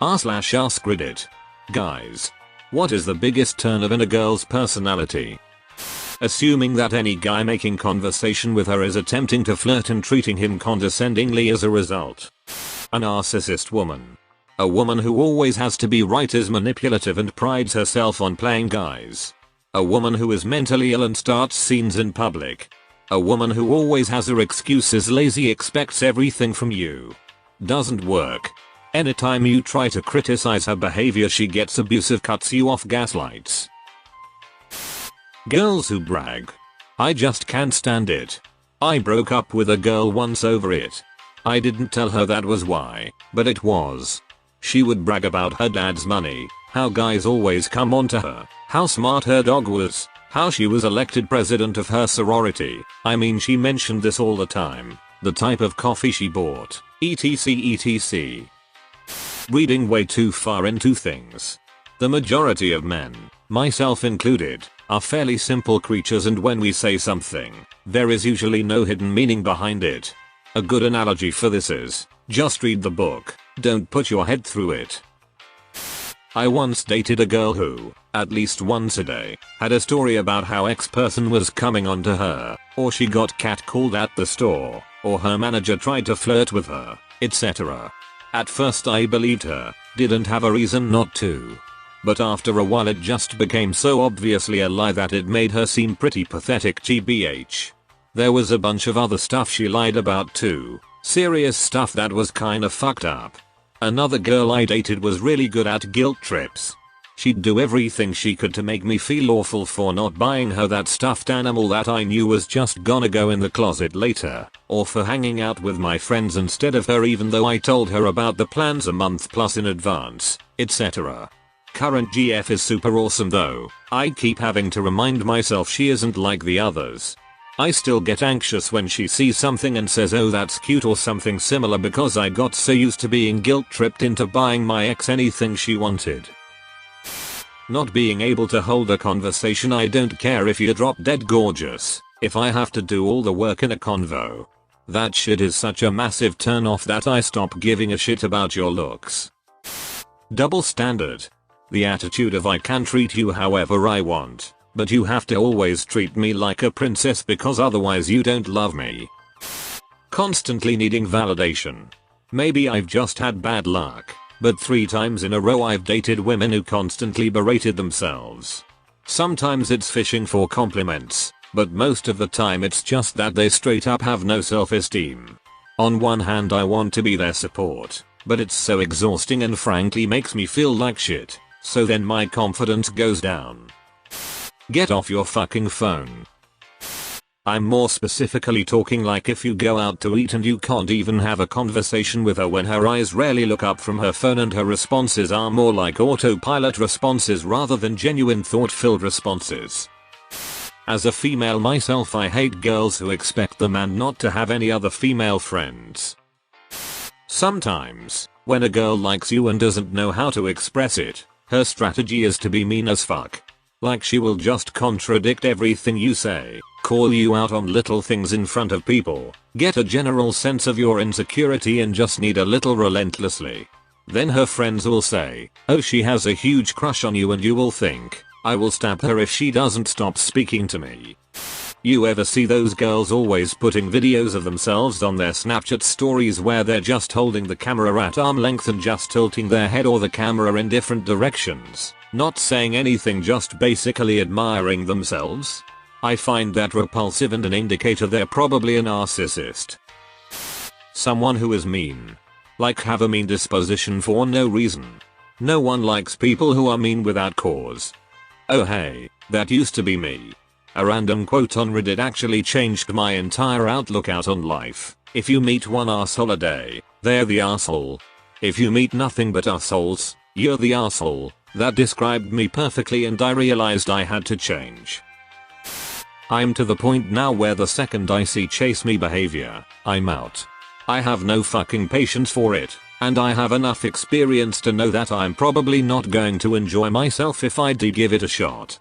r/AskReddit. Guys, what is the biggest turn of in a girl's personality? Assuming that any guy making conversation with her is attempting to flirt and treating him condescendingly as a result. A narcissist woman. A woman who always has to be right, is manipulative and prides herself on playing guys. A woman who is mentally ill and starts scenes in public. A woman who always has her excuses, lazy, expects everything from you. Doesn't work. Anytime you try to criticize her behavior, she gets abusive, cuts you off, gaslights. Girls who brag. I just can't stand it. I broke up with a girl once over it. I didn't tell her that was why, but it was. She would brag about her dad's money, how guys always come on to her, how smart her dog was, how she was elected president of her sorority. I mean, she mentioned this all the time. The type of coffee she bought, etc. Reading way too far into things. The majority of men, myself included, are fairly simple creatures, and when we say something, there is usually no hidden meaning behind it. A good analogy for this is, just read the book, don't put your head through it. I once dated a girl who, at least once a day, had a story about how X-person was coming on to her, or she got catcalled at the store, or her manager tried to flirt with her, etc. At first I believed her, didn't have a reason not to. But after a while it just became so obviously a lie that it made her seem pretty pathetic, GBH. There was a bunch of other stuff she lied about too, serious stuff that was kinda fucked up. Another girl I dated was really good at guilt trips. She'd do everything she could to make me feel awful for not buying her that stuffed animal that I knew was just gonna go in the closet later, or for hanging out with my friends instead of her even though I told her about the plans a month plus in advance, etc. Current GF is super awesome though. I keep having to remind myself she isn't like the others. I still get anxious when she sees something and says, oh that's cute or something similar, because I got so used to being guilt tripped into buying my ex anything she wanted. Not being able to hold a conversation. I don't care if you're drop dead gorgeous, if I have to do all the work in a convo. That shit is such a massive turn off that I stop giving a shit about your looks. Double standard. The attitude of I can treat you however I want, but you have to always treat me like a princess because otherwise you don't love me. Constantly needing validation. Maybe I've just had bad luck, but 3 times in a row I've dated women who constantly berated themselves. Sometimes it's fishing for compliments, but most of the time it's just that they straight up have no self-esteem. On one hand I want to be their support, but it's so exhausting and frankly makes me feel like shit, so then my confidence goes down. Get off your fucking phone. I'm more specifically talking like if you go out to eat and you can't even have a conversation with her when her eyes rarely look up from her phone and her responses are more like autopilot responses rather than genuine thought-filled responses. As a female myself, I hate girls who expect the man not to have any other female friends. Sometimes, when a girl likes you and doesn't know how to express it, her strategy is to be mean as fuck. Like she will just contradict everything you say, call you out on little things in front of people, get a general sense of your insecurity and just need a little relentlessly. Then her friends will say, oh she has a huge crush on you, and you will think, I will stab her if she doesn't stop speaking to me. You ever see those girls always putting videos of themselves on their Snapchat stories where they're just holding the camera at arm length and just tilting their head or the camera in different directions, not saying anything, just basically admiring themselves? I find that repulsive and an indicator they're probably a narcissist. Someone who is mean. Like have a mean disposition for no reason. No one likes people who are mean without cause. Oh hey, that used to be me. A random quote on Reddit actually changed my entire outlook out on life. If you meet one asshole a day, they're the asshole. If you meet nothing but assholes, you're the asshole. That described me perfectly and I realized I had to change. I'm to the point now where the second I see chase me behavior, I'm out. I have no fucking patience for it, and I have enough experience to know that I'm probably not going to enjoy myself if I do give it a shot.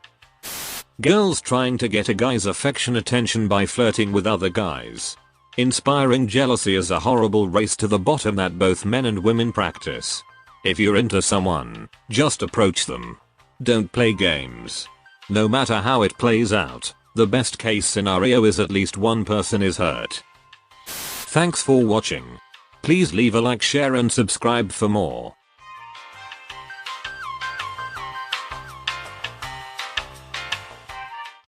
Girls trying to get a guy's affection attention by flirting with other guys. Inspiring jealousy is a horrible race to the bottom that both men and women practice. If you're into someone, just approach them. Don't play games. No matter how it plays out, the best case scenario is at least one person is hurt. Thanks for watching. Please leave a like, share and subscribe for more.